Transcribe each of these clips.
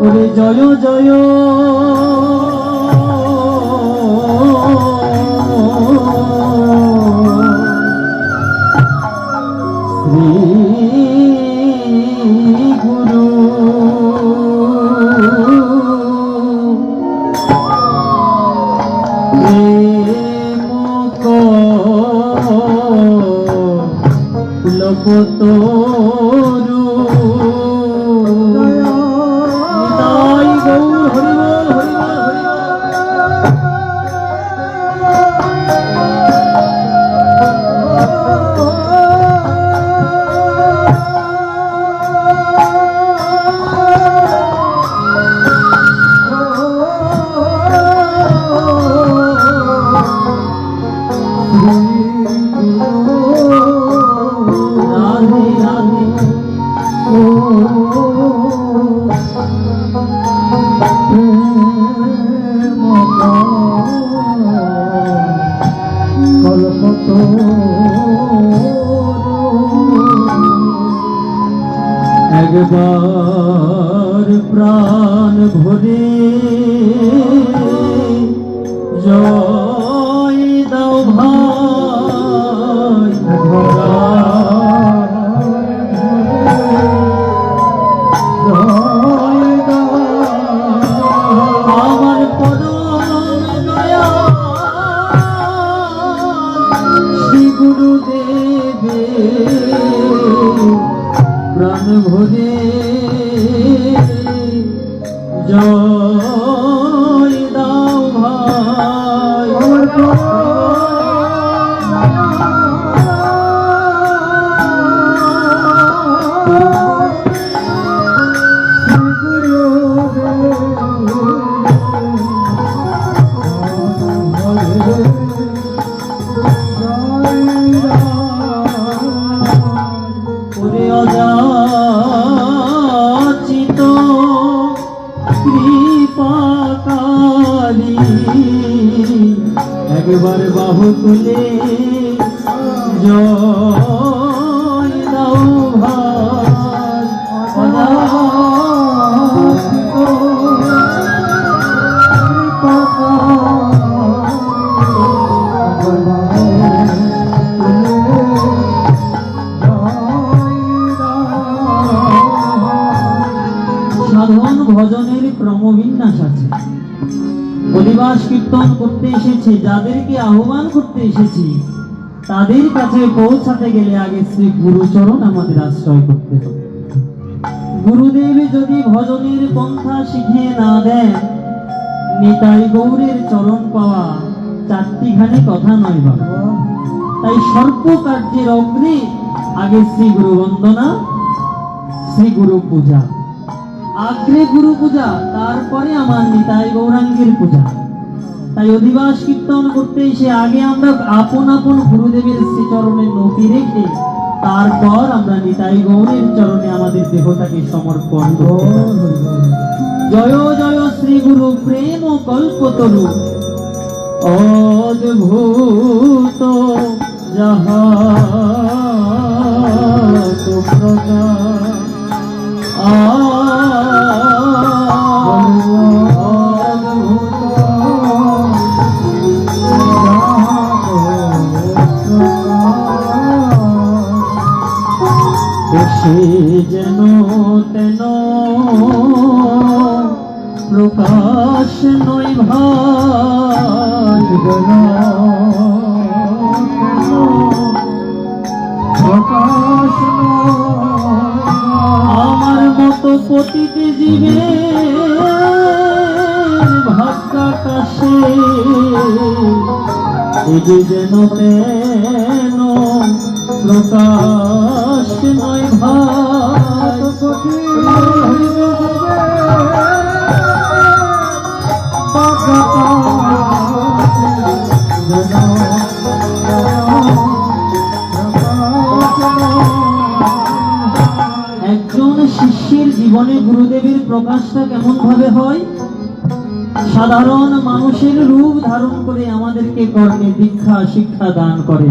ওরে জয় জয় লোকতরু নিতাই গৌর হরিবল একবার প্রাণ ভরে জয় দাও ভাই জয় দাও আমার পরম দয়া শ্রী গুরুদেবে প্রাণ ভরে জয় দাও ভাই ওরে অযাচিত কৃপাকারী একবার বাহু তুলে জয় দাও ভাই অযাচিত সাধন ভজনের ক্রমবিন্যাস আছে। অধিবাস কীর্তন করতে এসেছি, যাদেরকে আহ্বান করতে এসেছি তাদের কাছে পৌঁছাতে গেলে আগে শ্রী গুরুচরণ আমাদের আশ্রয় করতে হবে। গুরুদেব যদি ভজনের পন্থা শিখিয়ে না দেন, নিতাই গৌরের চরণ পাওয়া চারটিখানি কথা নয় বাবা। তাই সর্ব কার্যের অগ্রে আগে শ্রী গুরু বন্দনা, শ্রী গুরু পূজা, আগ্রে গুরু পূজা, তারপরে আমার নিতাই গৌরাঙ্গের পূজা। তাই অধিবাস কীর্তন করতে এসে আগে আমরা আপন আপন গুরুদেবের শ্রীচরণে নতি রেখে তারপর আমরা নিতাই গৌরের চরণে আমাদের দেহটাকে সমর্পণ করব। জয় জয় শ্রী গুরু প্রেম কল্পতরু অদ্ভুত যাহা তোমরা যেন তেন প্রকাশ নয় ভাই প্রকাশ আমার মতো পতিতে জীবে ভাগ্যাকাশে এগে যেন তেন প্রকাশ নয় ভাত একজন শিষ্যের জীবনে গুরুদেবের প্রকাশটা কেমন ভাবে হয়? সাধারণ মানুষের রূপ ধারণ করে আমাদেরকে কর্মে দীক্ষা শিক্ষা দান করে।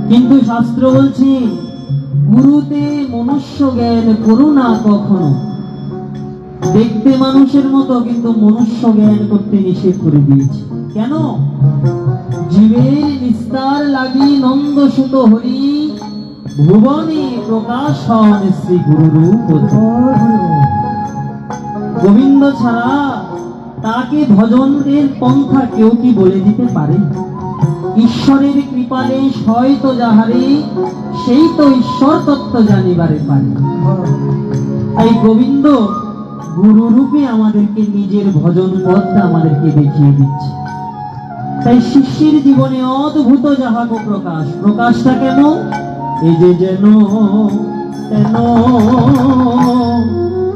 কিন্তু শাস্ত্র বলছে গুরুতে মনুষ্য জ্ঞান করুণা কখনো। দেখতে মানুষের মতো কিন্তু মনুষ্য জ্ঞান করতে নিষেধ করে দিয়েছে। কেন? জীবের নিস্তার লাগি নন্দ সুত হরি ভুবনে প্রকাশ হন শ্রী গুরুরূপ। গোবিন্দ ছাড়া তাকে ভজনের পন্থা কেউ কি বলে দিতে পারে? ঈশ্বরের কৃপালে হয়তো যাহারে সেই তো ঈশ্বর তত্ত্ব জানিবারে পারে। তাই গোবিন্দ গুরু রূপে আমাদেরকে নিজের ভজন পথটা আমাদেরকে দেখিয়ে দিচ্ছে। তাই শিষ্যের জীবনে অদ্ভুত যাহাকে প্রকাশ, প্রকাশটা কেমন? এই যে যেন তেন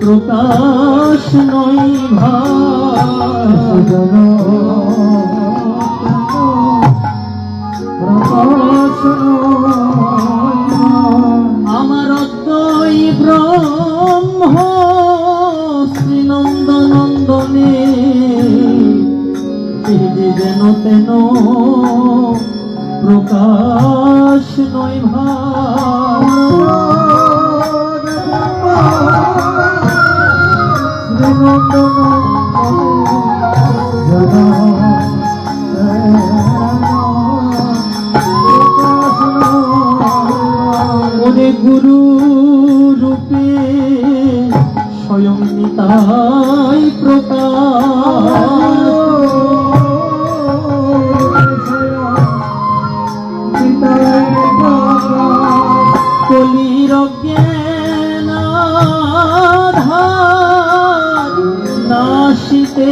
প্রকাশ নয় আমার অদ্বৈ ব্রহ্ম শ্রীনন্দ নন্দনে এই যে যেন তেন প্রকাশ নয় ওরে গুরু রূপে স্বয়ং নিতাই প্রকাশ কলির জ্ঞান নাশিতে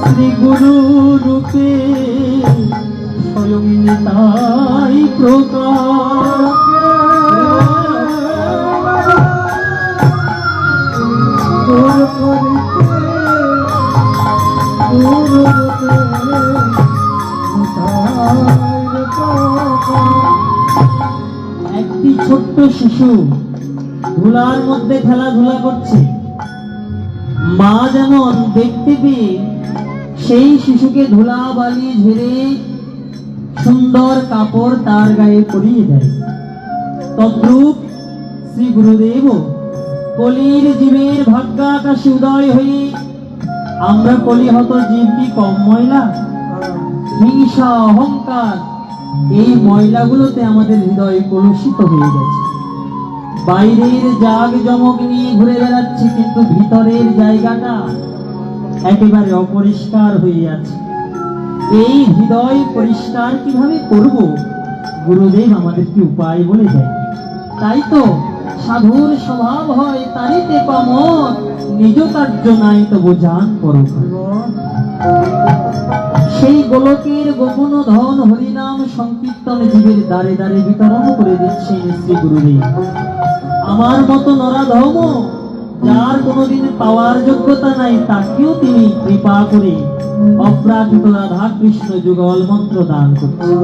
শ্রী গুরু রূপে স্বয়ং নিতাই প্রকাশ একটি ছোট্ট শিশু ধুলার মধ্যে খেলাধুলা করছে। মা যেমন দেখতে পেয়ে সেই শিশুকে ধুলা বালি ঝেড়ে সুন্দর কাপড় তার গায়ে পরিয়ে দেয়, তদ্রূপ শ্রী গুরুদেব কলির জীবের ভাগ্যাকাশে উদয় হয়ে আমরা কলিহত জীব কি কম ময়লা? হিংসা অহংকার এই ময়লাগুলোতে আমাদের হৃদয় কলুষিত হয়ে গেছে। বাইরের জাগ জমক নিয়ে ঘুরে বেড়াচ্ছে, কিন্তু ভিতরের জায়গাটা একেবারে অপরিষ্কার হয়ে আছে। এই হৃদয় পরিষ্কার কিভাবে করব? গুরুদেব আমাদেরকে উপায় বলে দেয়। তাই তো সাধুর স্বভাব হয় তারিতে পামর, নিজ কার্য নাই তবু জান পরকার। সেই গোলকের গোপন ধন হরিনাম সংকীর্তন জীবের দ্বারে দ্বারে বিতরণ করে দিচ্ছেন শ্রী গুরুদেব। আমার মতো নরাধম যার কোনোদিন পাওয়ার যোগ্যতা নাই, তাকেও তিনি কৃপা করে অপ্রাকৃত রাধা কৃষ্ণ যুগল মন্ত্র দান করছেন।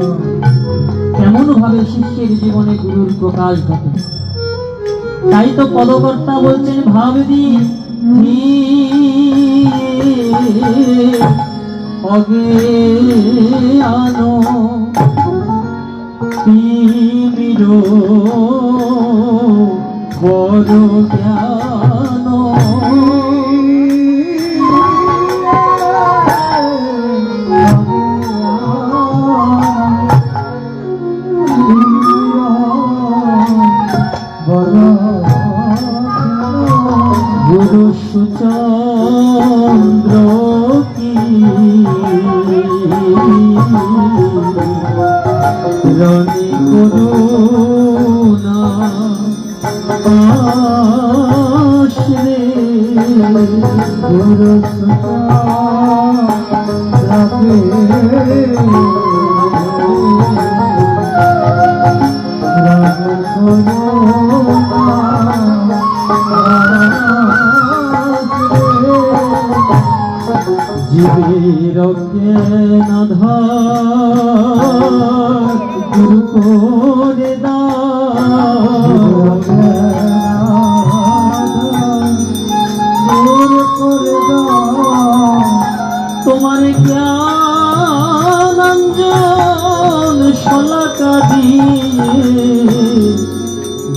কেমন ভাবে শিষ্যের জীবনে গুরুর প্রকাশ ঘটে। তাই তো পদকর্তা বলছেন ভাবদি অগে আনো তিমির বড় জ্ঞান গুরু সুচন্দ্র কি রণি করুণা আশ্রে গুরু জীবের জ্ঞান আধার গুরু করে তোমার জ্ঞানাঞ্জন শলাকা দিয়ে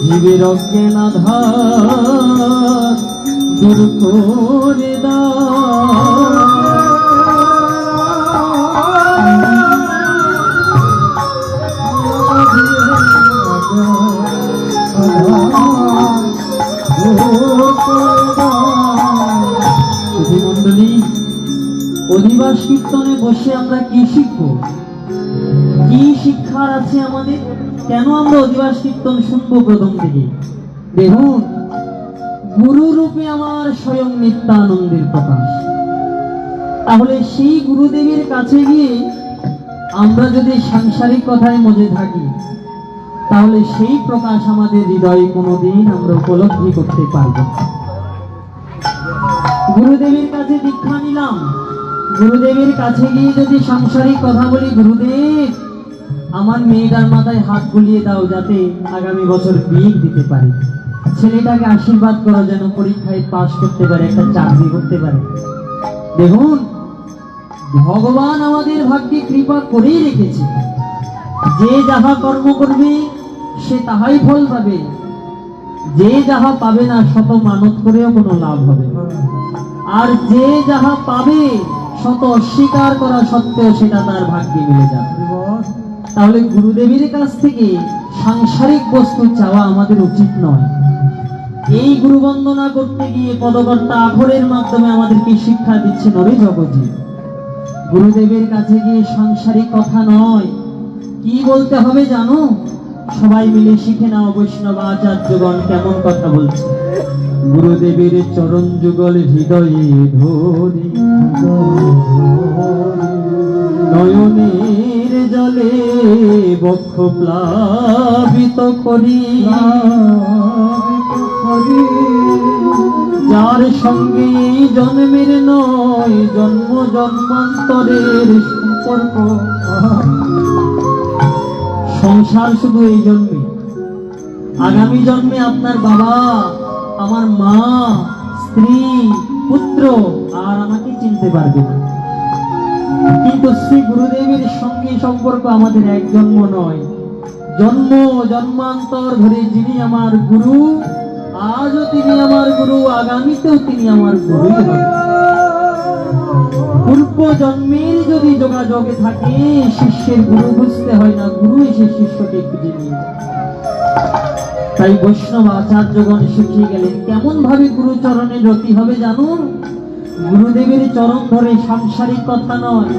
জীবের জ্ঞান আধার দূর করে দাও। মন্ডলী, অধিবাস কীর্তনে বসে আমরা কি শিখব? কি শিক্ষার আছে আমাদের? কেন আমরা অধিবাস কীর্তন শুনবো প্রথম থেকে? দেখুন, গুরু রূপে আমার স্বয়ং নিত্যানন্দের প্রকাশ। তাহলে সেই গুরুদেবের কাছে গিয়ে আমরা যদি সাংসারিক কথায় মজে থাকি, তাহলে সেই প্রকাশ আমাদের হৃদয়ে কোনোদিন আমরা উপলব্ধি করতে পারব না। গুরুদেবের কাছে দীক্ষা নিলাম, গুরুদেবের কাছে গিয়ে যদি সাংসারিক কথা বলি, গুরুদেব আমার মেয়েটার মাথায় হাত বুলিয়ে দাও যাতে আগামী বছর বিয়ে দিতে পারি, ছেলেটাকে আশীর্বাদ করো যেন পরীক্ষায় পাশ করতে পারে, একটা চাকরি করতে পারে। দেখুন, ভগবান আমাদের ভাগ্যে কৃপা করেই রেখেছে, যে যাহা কর্ম করবে সে তাহাই ফল পাবে, যে যাহা পাবে না শত মানত করেও কোনো লাভ হবে না, আর যে যাহা পাবে শত অস্বীকার করা সত্ত্বেও সেটা তার ভাগ্যে মিলে যাবে। তাহলে গুরুদেবের কাছ থেকে সাংসারিক বস্তু চাওয়া আমাদের উচিত নয়। এই গুরু বন্দনা করতে গিয়ে পদকর্তা আখরের মাধ্যমে আমাদেরকে শিক্ষা দিচ্ছে নরে জগজি, গুরুদেবের কাছে গিয়ে সাংসারিক কথা নয়, কি বলতে হবে জানো? সবাই মিলে শিখে নাও, বৈষ্ণব আচার্যগণ কেমন কথা বলছে। গুরুদেবের চরণ যুগল হৃদয়ে ধরি, নয়নের জলে বক্ষ প্লাবিত করি, যার সঙ্গে জন্মের নয় জন্ম জন্মান্তরের সম্পর্ক। সংসার শুধু এই জন্মে, আগামী জন্মে আপনার বাবা, আমার মা, স্ত্রী, পুত্র আর আমাকে চিনতে পারবে না, কিন্তু শ্রী গুরুদেবের সঙ্গে সম্পর্ক আমাদের এক জন্ম নয়, জন্ম জন্মান্তর ধরে যিনি আমার গুরু, আজও তিনি আমার গুরু, আগামীতেও তিনি আমার গুরুই হবেন। পূর্ব জন্মের যদি যোগাযোগে থাকে, শিষ্যের গুরু বুঝতে হয় না, গুরু এসে শিষ্যকে খুঁজে নিয়ে যায়। তাই বৈষ্ণব আচার্যগণ শিখিয়ে গেলেন কেমন ভাবে গুরু চরণে রতি হবে জানো? গুরুদেবের চরণ ধরে, সাংসারিক কথা নয়।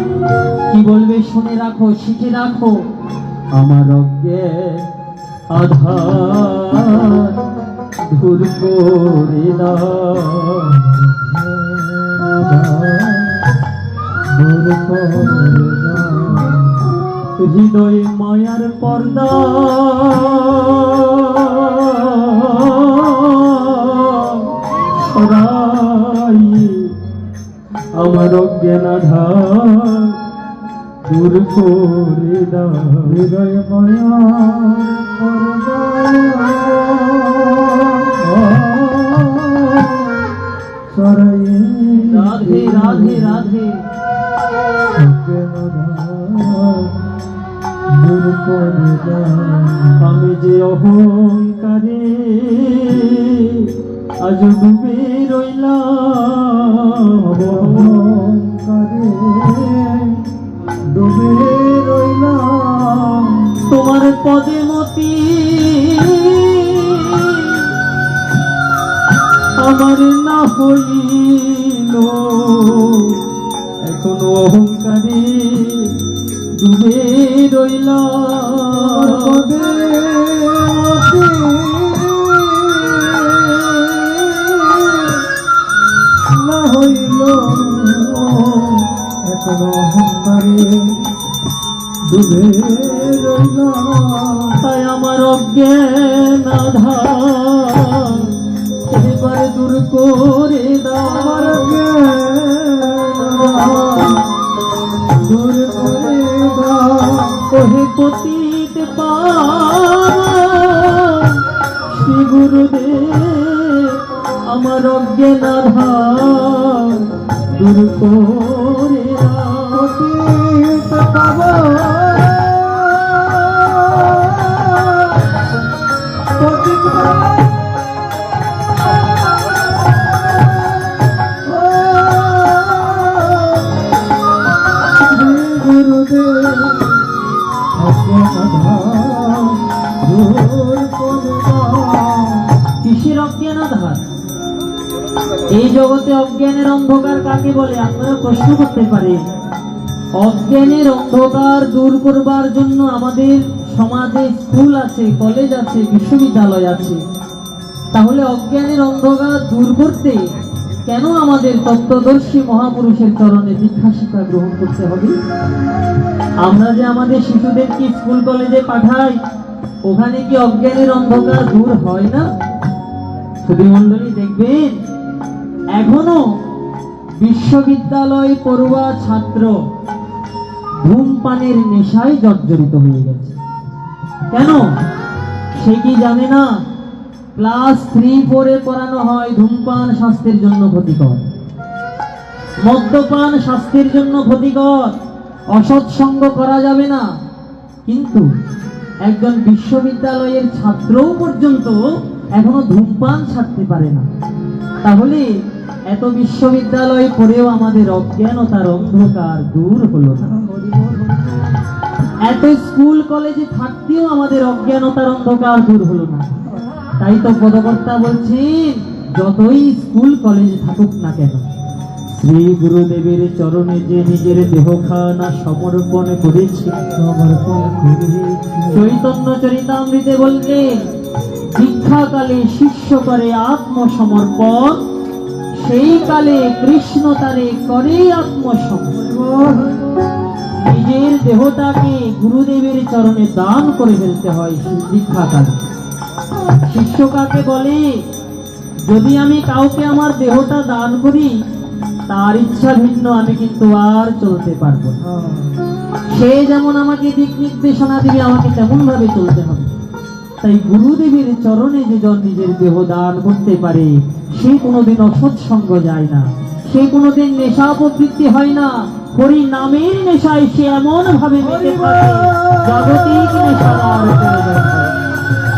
কি বলবে শুনে রাখো, শিখে রাখো। আমার অজ্ঞান আধার দূর করে দাও, হৃদয়ে মায়ার পর্দা সরাই, আমার অজ্ঞান আধার দূর করে দাও, হৃদয়ে মায়ার পর্দা সরাই। রাধে রাধে রাধে। আমি যে অহংকারে আজ ডুবে রইলাম, অহংকারে ডুবে রইলাম, তোমার পদে মতি আমার না হইল, এখনো অহংকারে ডুবে রইলাম, পদে না হইল, এখনো অহংকারে ডুবে রইলাম। তাই আমার অজ্ঞান আধার এবার দূর করে দাও, দূর করে দাও। ওহে পতিত পাবন শ্রী গুরুদেব, আমার অজ্ঞান আধার দূর করে দাও। পতিত পাবন, পতিত পাবন এই জগতে অজ্ঞানের অন্ধকার কাকে বলে আপনারা প্রশ্ন করতে পারেন। অজ্ঞানের অন্ধকার দূর করবার জন্য আমাদের সমাজে স্কুল আছে, কলেজ আছে, বিশ্ববিদ্যালয় আছে। তাহলে অজ্ঞানের অন্ধকার দূর করতে কেন আমাদের তত্ত্বদর্শী মহাপুরুষের চরণে দীক্ষা শিক্ষা গ্রহণ করতে হবে? আমরা যে আমাদের শিশুদেরকে স্কুল কলেজে পাঠাই, ওখানে কি অজ্ঞানের অন্ধকার দূর হয় না? শুধু মন্ডলী দেখবেন, এখনো বিশ্ববিদ্যালয় পড়ুয়া ছাত্র ধূমপানের নেশায় জর্জরিত হয়ে গেছে। কেন? সে কি জানে না ক্লাস 3-4 পড়ানো হয় ধূমপান স্বাস্থ্যের জন্য ক্ষতিকর, মদ্যপান স্বাস্থ্যের জন্য ক্ষতিকর, অসৎসঙ্গ করা যাবে না। কিন্তু একজন বিশ্ববিদ্যালয়ের ছাত্রও পর্যন্ত এখনো ধূমপান ছাড়তে পারে না। তাহলে এত বিশ্ববিদ্যালয় পড়েও আমাদের অজ্ঞানতার অন্ধকার দূর হলো না। এত স্কুল কলেজে থাকতেও আমাদের অজ্ঞানতার অন্ধকার দূর হলো না। তাই তো পদকর্তা বলছেন, যতই স্কুল কলেজে থাকুক না কেন, শ্রী গুরুদেবের চরণে যে নিজের দেহখানা সমর্পণ করেছে, চৈতন্য চরিতামৃতে বললেন, দীক্ষাকালে শিষ্য করে আত্মসমর্পণ, সেই কালে কৃষ্ণ তারে করে আত্মসমর্পণ। নিজের দেহটাকে গুরুদেবের চরণে দান করে ফেলতে হয় দীক্ষাকালে। শিষ্য কাকে বলে? যদি আমি কাউকে আমার দেহটা দান করি, তার ইচ্ছা ভিন্ন আমি কিন্তু আর চলতে পারবো না। সে যেমন আমাকে দিক নির্দেশনা দিবে, আমাকে তেমন ভাবে চলতে হবে। তাই গুরুদেবের চরণে যে জন নিজের দেহ দান করতে পারে, সে কোনোদিন অসৎসঙ্গ যায় না, সে কোনোদিন নেশা প্রবৃত্তি হয় না। হরি নামের নেশায় সে এমন ভাবে মেতে থাকে, জাগতিক নেশার আর প্রয়োজন হয়।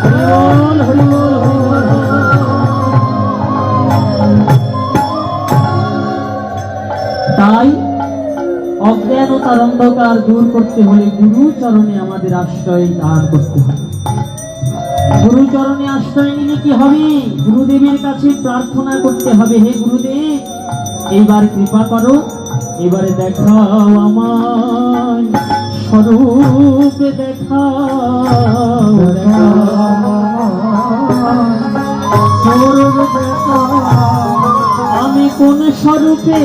হরি বল, হরি বল, হরি বল। তাই অজ্ঞানতার অন্ধকার দূর করতে হলে গুরু চরণে আমাদের আশ্রয় দান করতে হবে। গুরু চরণে আশ্রয় নিলে কি হবে? গুরুদেবের কাছে প্রার্থনা করতে হবে, হে গুরুদেব, এইবার কৃপা করো, এবারে দেখাও আমায় স্বরূপ, দেখাও আমি কোন স্বরূপে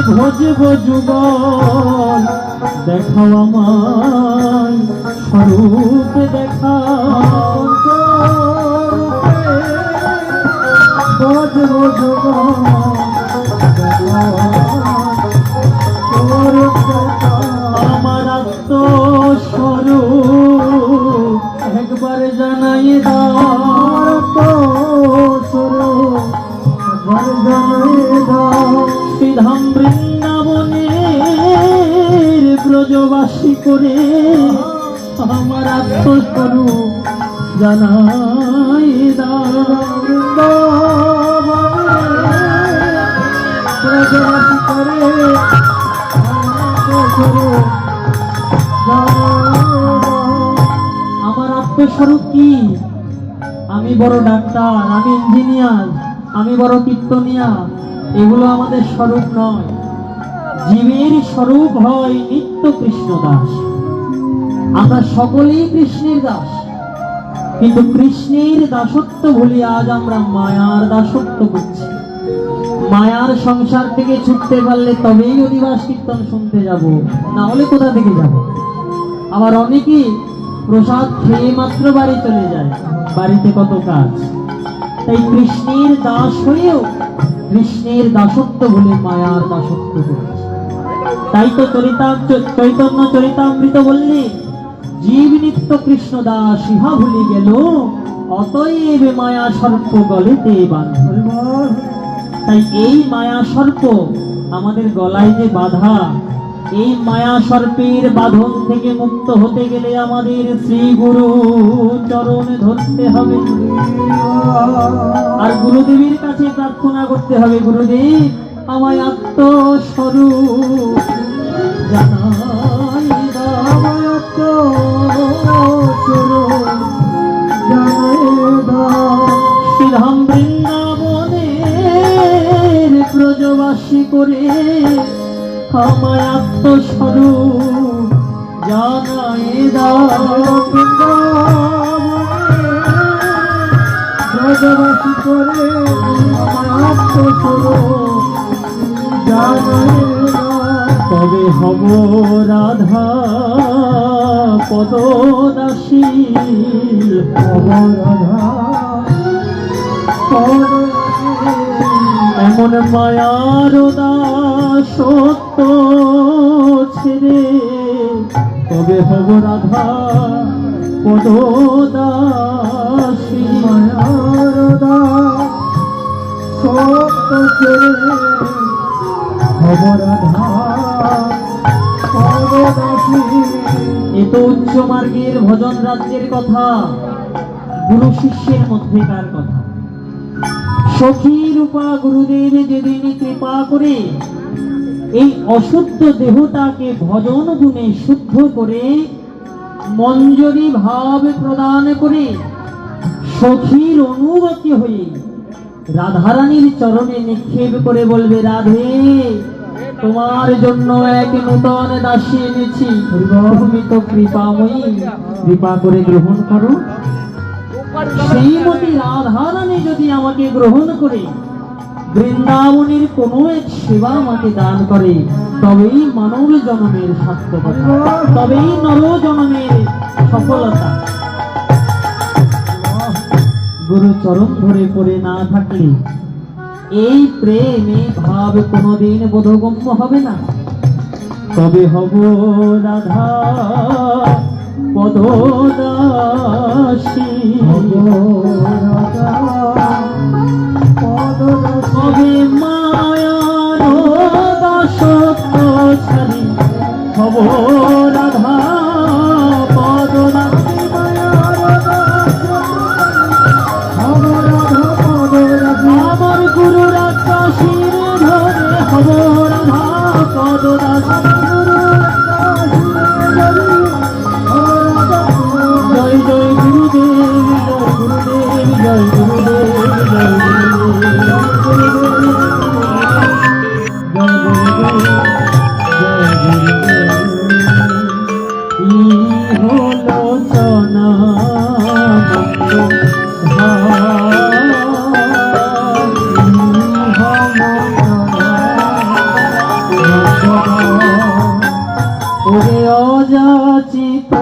ভজব যুগল, দেখাও আমায় স্বরূপ, দেখাও ভজব যুগল, আমার আত্মস্বরূপ একবার জানাই দাও, শ্রীধাম বৃন্দাবনের ব্রজবাসী করে আমার আত্মস্বরূপ জানাই দাও। ব্রজবাসী করে আমার আত্মস্বরূপ কি? আমি বড় ডাক্তার, আমি ইঞ্জিনিয়ার, আমি বড় কীর্তনিয়া, এগুলো আমাদের স্বরূপ নয়। জীবের স্বরূপ হয় নিত্য কৃষ্ণ দাস। আমরা সকলেই কৃষ্ণের দাস, কিন্তু কৃষ্ণের দাসত্ব ভুলে আজ আমরা মায়ার দাসত্ব করছি। মায়ার সংসার থেকে ছুটতে পারলে তবেই অধিবাস কীর্তন শুনতে যাব, না হলে কোথা থেকে যাব? আবার অনেকেই প্রসাদ খেয়ে মাত্র বাড়ি চলে যায়, বাড়িতে কত কাজ। তাই কৃষ্ণের দাস হয়েও কৃষ্ণের দাসত্ব বলে মায়ার দাসত্ব করেছে। তাই তো চৈতন্য চরিতামৃত বললে, জীব নিত্য কৃষ্ণ দাস ইহা ভুলে গেল, অতএব মায়া সর্প গলেতে বাঁধল। তাই এই মায়া সর্প আমাদের গলায় যে বাধা, এই মায়া সর্পের বাঁধন থেকে মুক্ত হতে গেলে আমাদের শ্রী গুরু চরণে ধরতে হবে আর গুরুদেবের কাছে প্রার্থনা করতে হবে, গুরুদেব আমায় আত্মস্বরূপ জানাই দাও, আমায় আত্মস্বরূপ জানাই দাও। শ্রীধাম বৃন্দাবনে ব্রজবাসী করে আমায় আত্মস্বরূপ জানায় দাও। ব্রজবাসী করে আমায় আত্মস্বরূপ জানায় দাও। তবে হব রাধা পদদাসী, এমন মায়ার দাসত্ব ছেড়ে তবে হব রাধা পদদাসী। মায়ার দাসত্ব ছেড়ে হব রাধা পদদাসী। এ তো উচ্চ মার্গের ভজন রাজ্যের কথা, গুরু শিষ্যের মধ্যেকার কথা। সখী রূপা গুরুদেব যেদিন কৃপা করে এই অশুদ্ধ দেহটাকে ভজন গুণে শুদ্ধ করে মঞ্জরি ভাব প্রদান করে সখীর অনুগতি হয়ে রাধারানীর চরণে নিক্ষেপ করে বলবে, রাধে তোমার জন্য এক নূতন দাসী এনেছি, তুমি তো কৃপাময়ী, কৃপা করে গ্রহণ করো। শ্রীমতী রাধারানী যদি আমাকে গ্রহণ করে বৃন্দাবনের কোনো এক সেবা আমাকে দান করে, তবেই মানব জন্মের সার্থকতা, তবেই নর জন্মের সফলতা। গুরু চরণ ধরে পড়ে না থাকলে এই প্রেমে ভাব কোনোদিন বোধগম্য হবে না। তবে হব রাধা পদদাসী, তবে মায়ার দাসত্ব ছাড়ি হব রাধা পদদাসী। আমার গুরু রাক্ষসীর ধরে হব রাধা পদদাসী। জয় জয় গুরুদেব, জয় গুরুদেব, জয় গুরুদেব, জয় গুরুদেব, জয় গুরুদেব। ইহলোচনা ওরে অযাচিত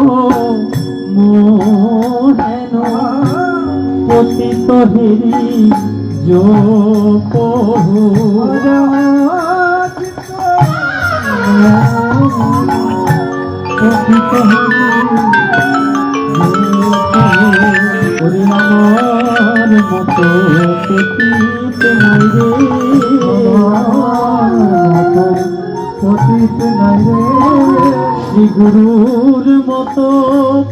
মোহেন পতিত হেরি যোপহু, পতিত ওরে আমার মতো পতিত নাই রে, পতিত নাই রে। শ্রী গুরুর মতো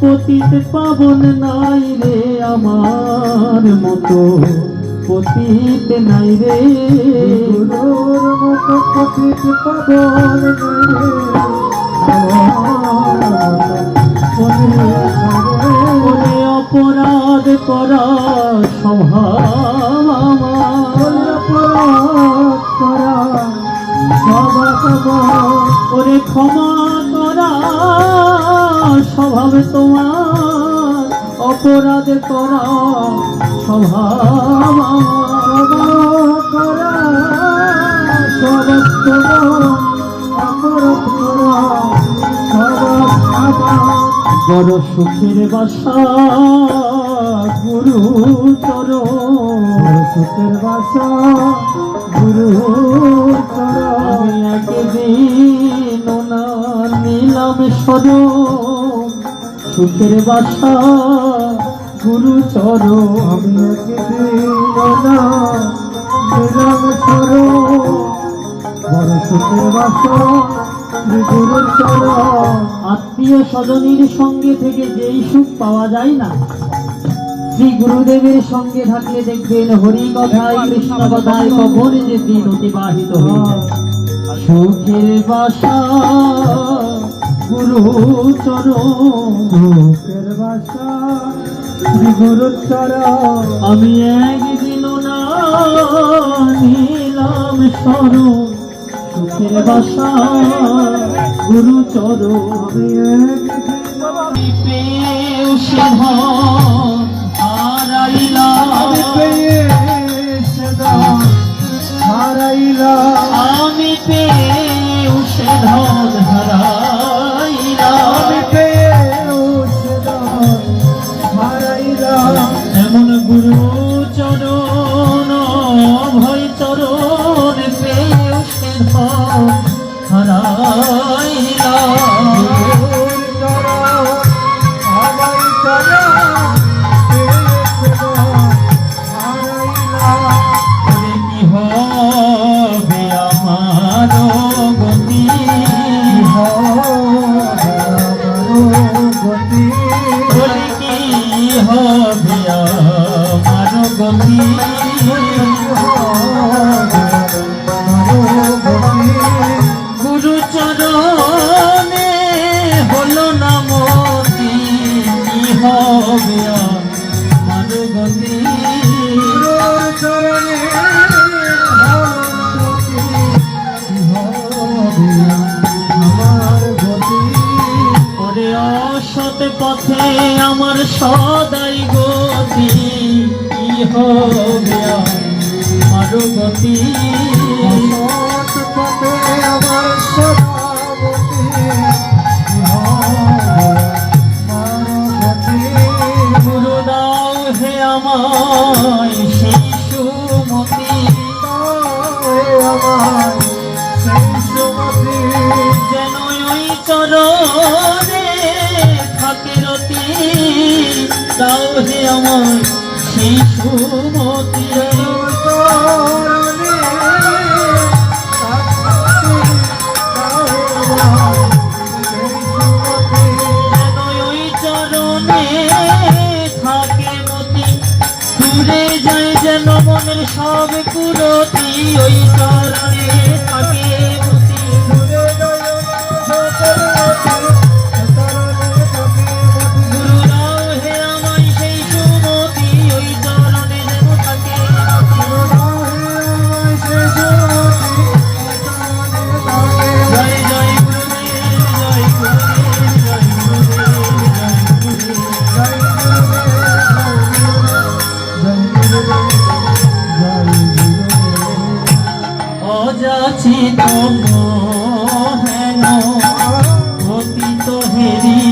পতিত পাবন নাই রে, আমার মতো পতিত নাই রে। গুরুর মতো পতিত পাবন নাই রে, ওরে অপরাধ করা স্বভাব আমার, অপরাধ করা স্বভাব, ওরে ক্ষমা করা স্বভাব তোমার, অপরাধ করা স্বভাব আমার, করা স্বভাব তোমার, অপরাধ করা স্বভাব আমার। বড় সুখের বাসা গুরু চরণ, সুখের বাসা গুরু চরণ। আমি একদিন না নিলাম স্মরণ, সুখের বাসা গুরু চরণ। আমি একদিন না নিলাম স্মরণ, বড় সুখের বাসা গুরুর চরণ। আত্মীয় স্বজনের সঙ্গে থেকে যেই সুখ পাওয়া যায় না, শ্রী গুরুদেবের সঙ্গে থাকলে দেখবেন হরি কথায় কৃষ্ণ কথায় কখন যে দিন অতিবাহিত হয়ে যায়। সুখের বাসা গুরু চরণ, সুখের বাসা গুরুর চরণ। আমি একদিন না নিলাম নিলাম সরো সুখের বাসা গুরু চরো পেয়েও সে ধন হারাইলাম আমি পেয়েও সে ধন হারাইলাম এমন গুরু চরণ ভয় চরণ পেয়েও সে ধন হারাইলাম ওরে কি হবে আমার গতি ওরে কি হবে আমার গতি গুরু চরণে হলো না মতি কি হবে আমার গতি ওরে অসৎ পথে আমার সদাই গতি কি হবে আমার গতি গুরু দাও হে আমায় সেই সুমতি যেন ওই চরণে থাকে রতি দাও হে আমায় সেই সুমতি যেন ওই চরণে থাকে মতি দূরে যায় যেন মনের সব কুরতি ওই চরণে থাকে মতি গুরু দাও হে আমায় সেই সুমতি ওই চরণে যেন থাকে জয় জয় গুরুদেব জয় গুরুদেব জয় গুরুদেব জয় গুরুদেব অযাচিত হেন অতীত হেরি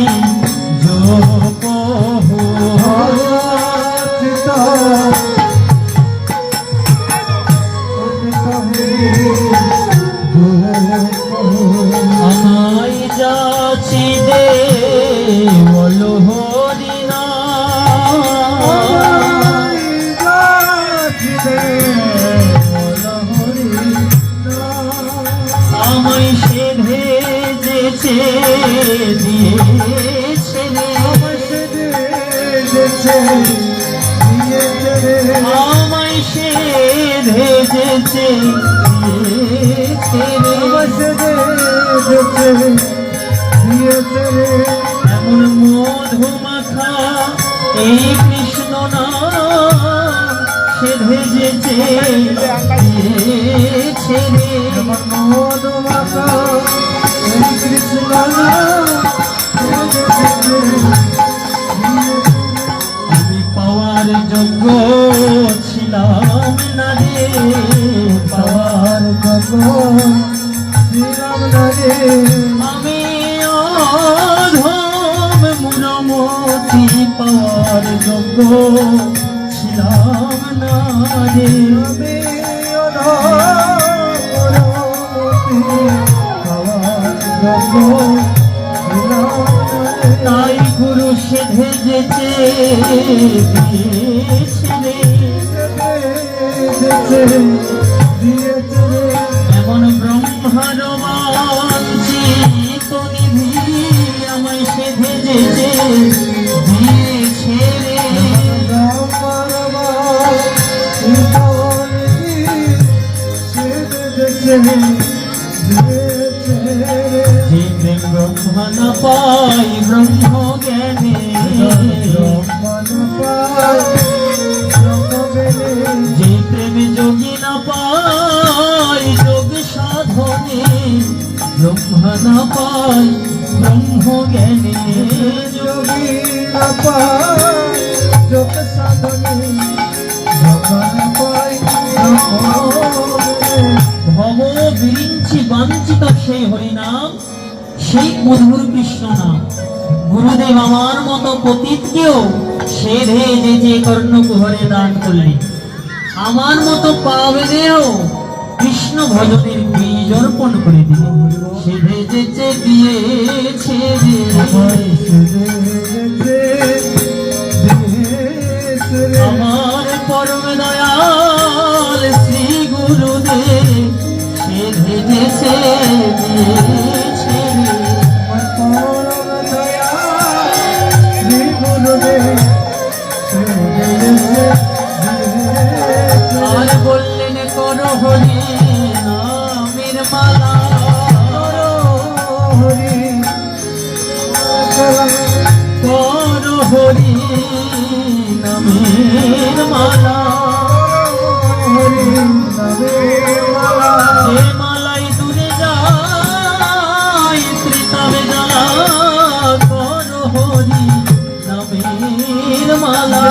যোগহু আমায় যাচি দে বলো হরি আমায় সে ভেজেছে দিয়েছে আমায় সে ভেজেছে দিয়েছে এমন মধু মাখা এই কৃষ্ণ নাম সে ভেজেছে দিয়েছে আমি পাওয়ার যোগ্য ছিলাম না রে পাওয়ার আমি অধম মুরমতি পাওয়ার যোগ্য ছিলাম না রে তাই গুরু সে ভেজেছে এমন ব্রহ্মার বাঞ্ছিত নিধি আমায় সে ভেজেছে দিয়েছে যে প্রেম ব্রহ্মা না পাই ব্রহ্ম জ্ঞানে যে প্রেম যোগী না পাই না পায় ব্রহ্ম জ্ঞানে, যোগী না পায় যোগ সাধনে, ভগবান পায় ভব বিরিঞ্চি বাঞ্ছিত সেই হরিনাম, সেই মধুর কৃষ্ণ নাম। গুরুদেব আমার মতো পতিতকেও সেধে যে যে কর্ণকুহরে দান করলি, আমার মতো পাবেদেও কৃষ্ণ ভজনের বীজ অর্পণ করে দিল। সেধে যেচে দিয়েছে যে আমার পরম দয়াল শ্রী গুরুদেব, সেধে যেচে দিয়েছে আর বললেন কর হরি নামের মালা, কর হরি নামের মালা, হে মালাই দূরে যায় ত্রিতাবে জ্বালা, কর হরি নামের মালা।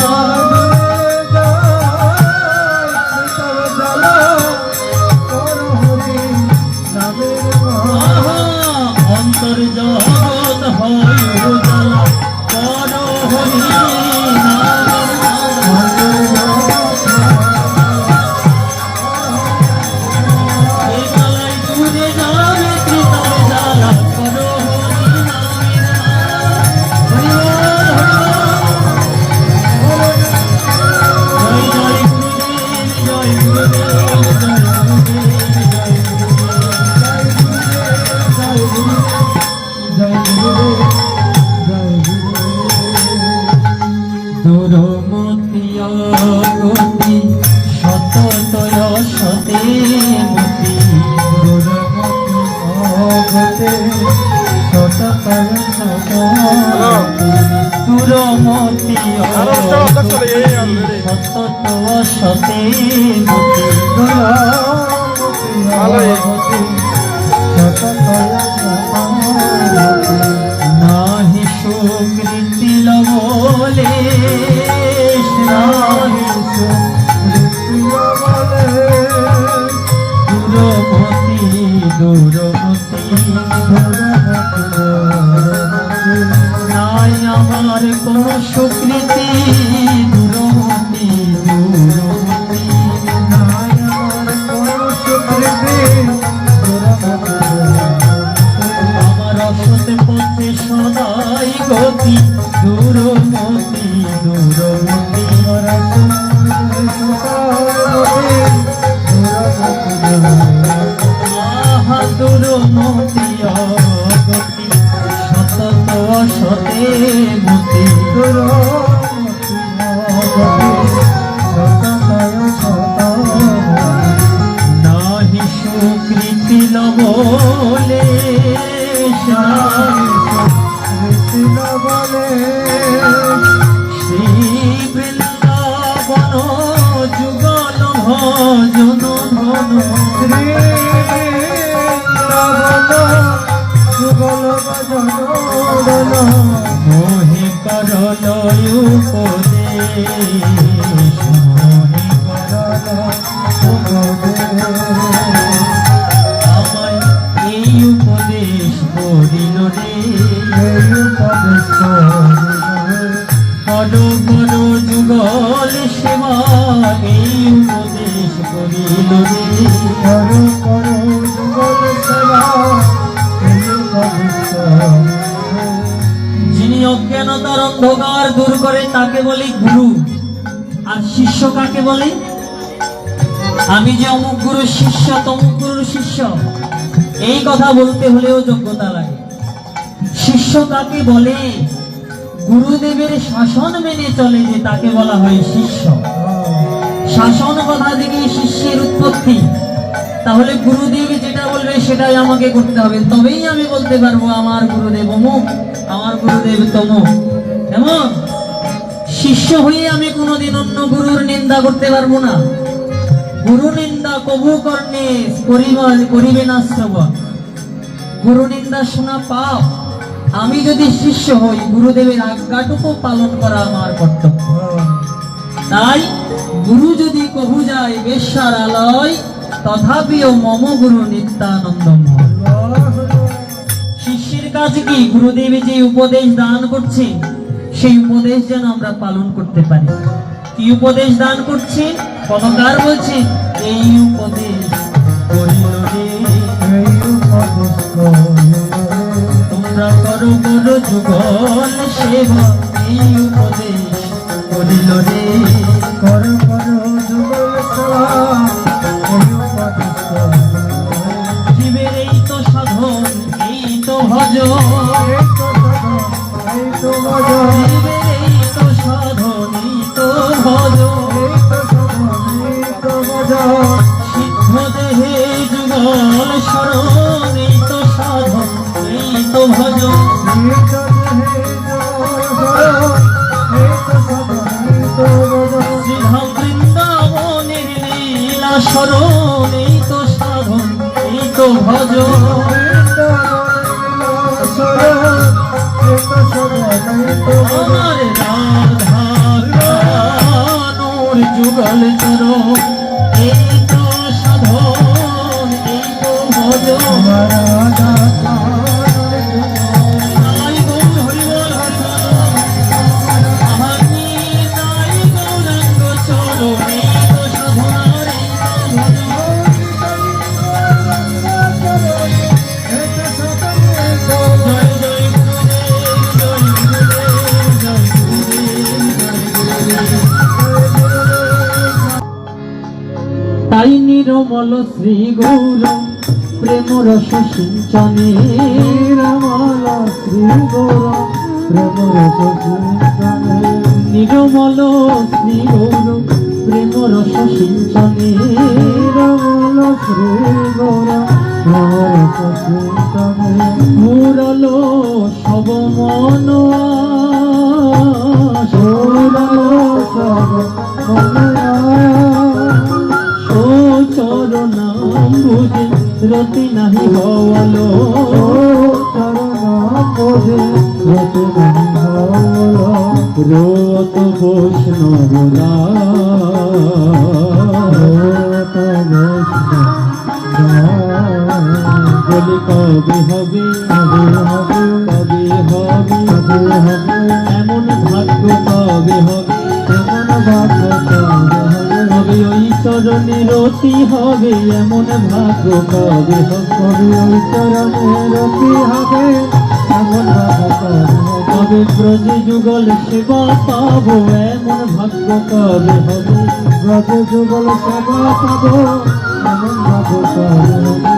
অন্তর জগৎ হয় উজালা, কর হরি মালাই দূরে যাবে ত্রিতাবে জ্বালা, কর হরি জয় জয় গুরুদেব, জয় দুরমতীয় গতি সততয় সতে মতি, দুরমতীয় সততয় সতে মতি, নাহি সুকৃতি লবলে, নাহি দুরমতি দুরমতি, নাই আমার কোন সুকৃতি, দুরমতি দুরমতি, নাই আমার কোন সুকৃতি, আমার অসতে পথে সদাই গতি, দুরমতি দুরমতি, আহা দুরমতি গতি সতত সতে মতি, নাহি সুকৃতি লবলে, শ্রী বৃন্দাবন যুগল ভজন ধন, মোহে করল উপদেশ, মোহে করল আমায় এই উপদেশ করিল রে, বড় বড় যুগল সেবা এই উপদেশ করিল রে, যিনি অজ্ঞানতার অন্ধকার দূর করে তাকে বলে গুরু। আর শিষ্য কাকে বলে? আমি যে অমুক গুরুর শিষ্য, তমুক গুরুর শিষ্য, এই কথা বলতে হলেও যোগ্যতা লাগে। শিষ্য কাকে বলে? গুরুদেবের শাসন মেনে চলে যে তাকে বলা হয় শিষ্য। শাসন কথা থেকে শিষ্যের উৎপত্তি। তাহলে গুরুদেব যেটা বলবে সেটাই আমাকে করতে হবে, তবেই আমি বলতে পারবো আমার গুরুদেব অমুক, আমার গুরুদেব তমুক। এমন শিষ্য হয়ে আমি কোনোদিন অন্য গুরুর নিন্দা করতে পারবো না। গুরু নিন্দা কবু কর্ণে করিবে না শ্রবণ। গুরু নিন্দা করিবে না শ্রবণ। আমি গুরুদেবের নিন্দা করতে পারবো না। গুরু নিন্দা করিবে না শ্রবণ। আমি গুরুদেবের নিন্দা করতে পারবো না। গুরু নিন্দা কবু কর্ণে করিবে না শ্রবণ। গুরু নিন্দা করিবে না শ্রবণ। যিনি অজ্ঞানতার অন্ধকার দূর করে তাকে বলি গুরু। আর শিষ্য কাকে বলে? গুরুদেবের শাসন মেনে চলে যে তাকে বলা হয় শিষ্য। শাসন কথা থেকে শিষ্যের উৎপত্তি। তাহলে গুরুদেব যেটা বলবে সেটাই আমাকে করতে হবে, তবেই আমি বলতে পারবো আমার গুরুদেব অমুক, আমার গুরুদেব তমুক। এমন শিষ্য হয়ে আমি কোনোদিন অন্য গুরুর নিন্দা করতে পারবো না। গুরু নিন্দা শোনা পাপ। আমি যদি শিষ্য হই, গুরুদেবের আজ্ঞাটুকু পালন করা আমার কর্তব্য। তাই গুরু যদি কহু যায় বেশ্যার আলয়, তথাপিও মম গুরু নিত্যানন্দময়। শিষ্যের কাছে কি গুরুদেব যে উপদেশ দান করছে, সেই উপদেশ যেন আমরা পালন করতে পারি। কি উপদেশ দান করছে? কতকার বলছে, এই উপদেশ করিল রে, তোমরা করো করো যুগল সেবা, এই উপদেশ করিল রে। কর কর যুগল সেবা, এই উপদেশ করিল রে। জীবের এই তো সাধন, এই তো ভজন, এই তো সাধন, এই তো ভজন, জীবের এই তো সাধন, এই তো ভজন, এই তো সাধন, এই তো ভজন। সিদ্ধ দেহে যুগল শরণ, এই তো সাধন, এই তো ভজন। এই তো দেহে যুগল শরণ, এই তো সাধন, এই তো ভজন। শ্রীধাম বৃন্দাবনের লীলা শরণ, এই তো সাধন, এই তো ভজন। আমার রাধা কানুর যুগল চরণ, এই তো সাধন, এই তো ভজন। নাই গৌর হরি বল হরি বল, আমি নাই গৌরাঙ্গ চরণ, এই তো সাধনার, এই তো ভজন। জয় জয় গুরুদেব, জয় গুরুদেব, জয় গুরুদেব, জয় গুরুদেব। তাই নিরমল শ্রী গৌর প্রেম রস সিঞ্চনে, নিরমল শ্রী গৌর প্রেম রস সিঞ্চনে, নিরমল শ্রী গৌর প্রেম রস সিঞ্চনে, নিরমল শ্রী গৌর প্রেম রস সিঞ্চনে। মুরল সব মন চরণাম বুঝে রতি নাহি হওয়াল, রত বৈষ্ণব বলি কবে হবে, কবে হবে এমন ভাগ্য, কবে হবে কবে ওই চরণে রতি হবে, এমন ভাগ্য কবে হবে ওই চরণে রতি হবে, এমন ভাগ্য কবে ব্রজে যুগল সেবা পাবো, এমন ভাগ্য কবে হবে ব্রজে যুগল সেবা পাবো, এমন ভাগ্য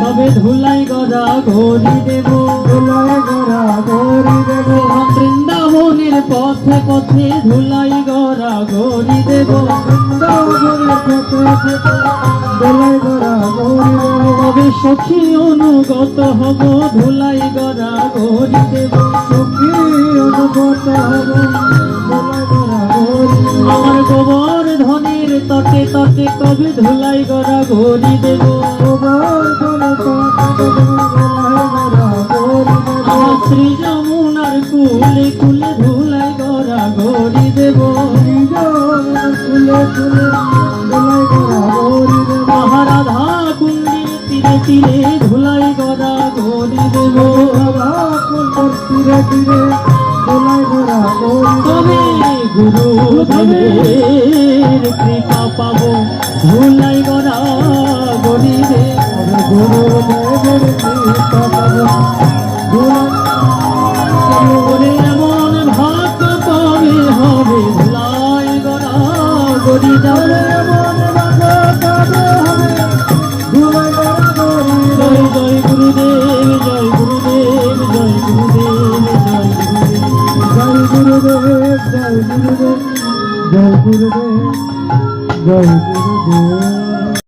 কবে ধুলাই গড়া ঘড়ি দেব, ধুলাই গড়া গৌরী দেব, বৃন্দাবনের পথে পথে ধুলাই গড়া ঘড়ি দেব, ধুলাই গড়া গৌরী দেব, কবে সখী অনুগত হব, ধুলাই গড়া ঘড়ি দেব, সখী অনুগত হব, ধুলাই গড়া গৌরী দেব। আমার গোবর ধনের তটে তটে কবে ধুলাই গড়া ঘড়ি দেব, আমার শ্রী যমুনার কুলে কুলে ধুলাই গড়া ঘড়ি দেব, মহারাধা কুণ্ডির তীরে তীরে ধুলাই গড়া ঘড়ি দেব, তবে গুরু দেবের কৃপা পাবো, ধুলাই গড়া